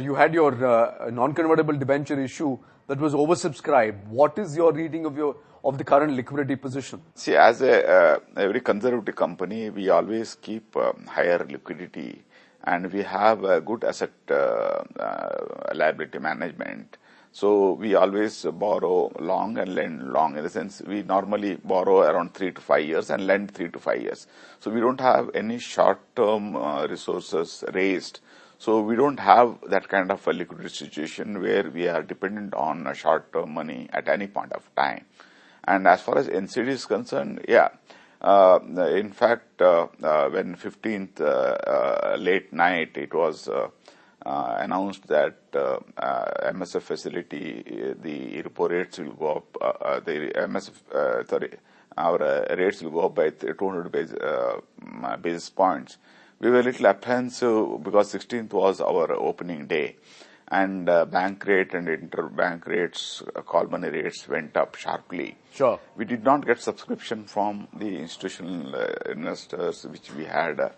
You had your non-convertible debenture issue that was oversubscribed. What is your reading of the current liquidity position? See, as a very conservative company, we always keep higher liquidity, and we have a good asset liability management. So we always borrow long and lend long. In the sense, we normally borrow around 3 to 5 years and lend 3 to 5 years. So we don't have any short-term resources raised. So we don't have that kind of a liquidity situation where we are dependent on short-term money at any point of time. And as far as NCD is concerned, yeah. In fact, when 15th late night, it was announced that MSF facility, the repo rates will go up. Our rates will go up by 200 basis points. We were a little apprehensive because 16th was our opening day, and bank rate and interbank rates, call money rates went up sharply. Sure. We did not get subscription from the institutional investors, which we had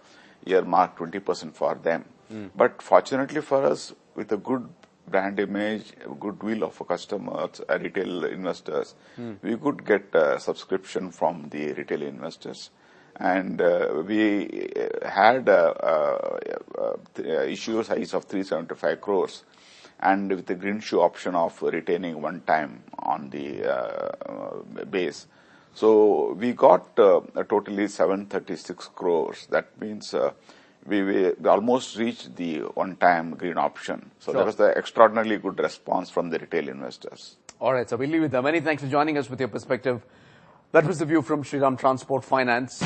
earmarked 20% for them. But fortunately for us, with a good brand image, goodwill of customers, retail investors, we could get subscription from the retail investors. And we had issue size of 375 crores, and with the green shoe option of retaining one time on the base. So we got totally 736 crores. That means we almost reached the one-time green option. So Sure. That was the extraordinarily good response from the retail investors. All right, so we'll leave it there. Many thanks for joining us with your perspective. That was the view from Shriram Transport Finance.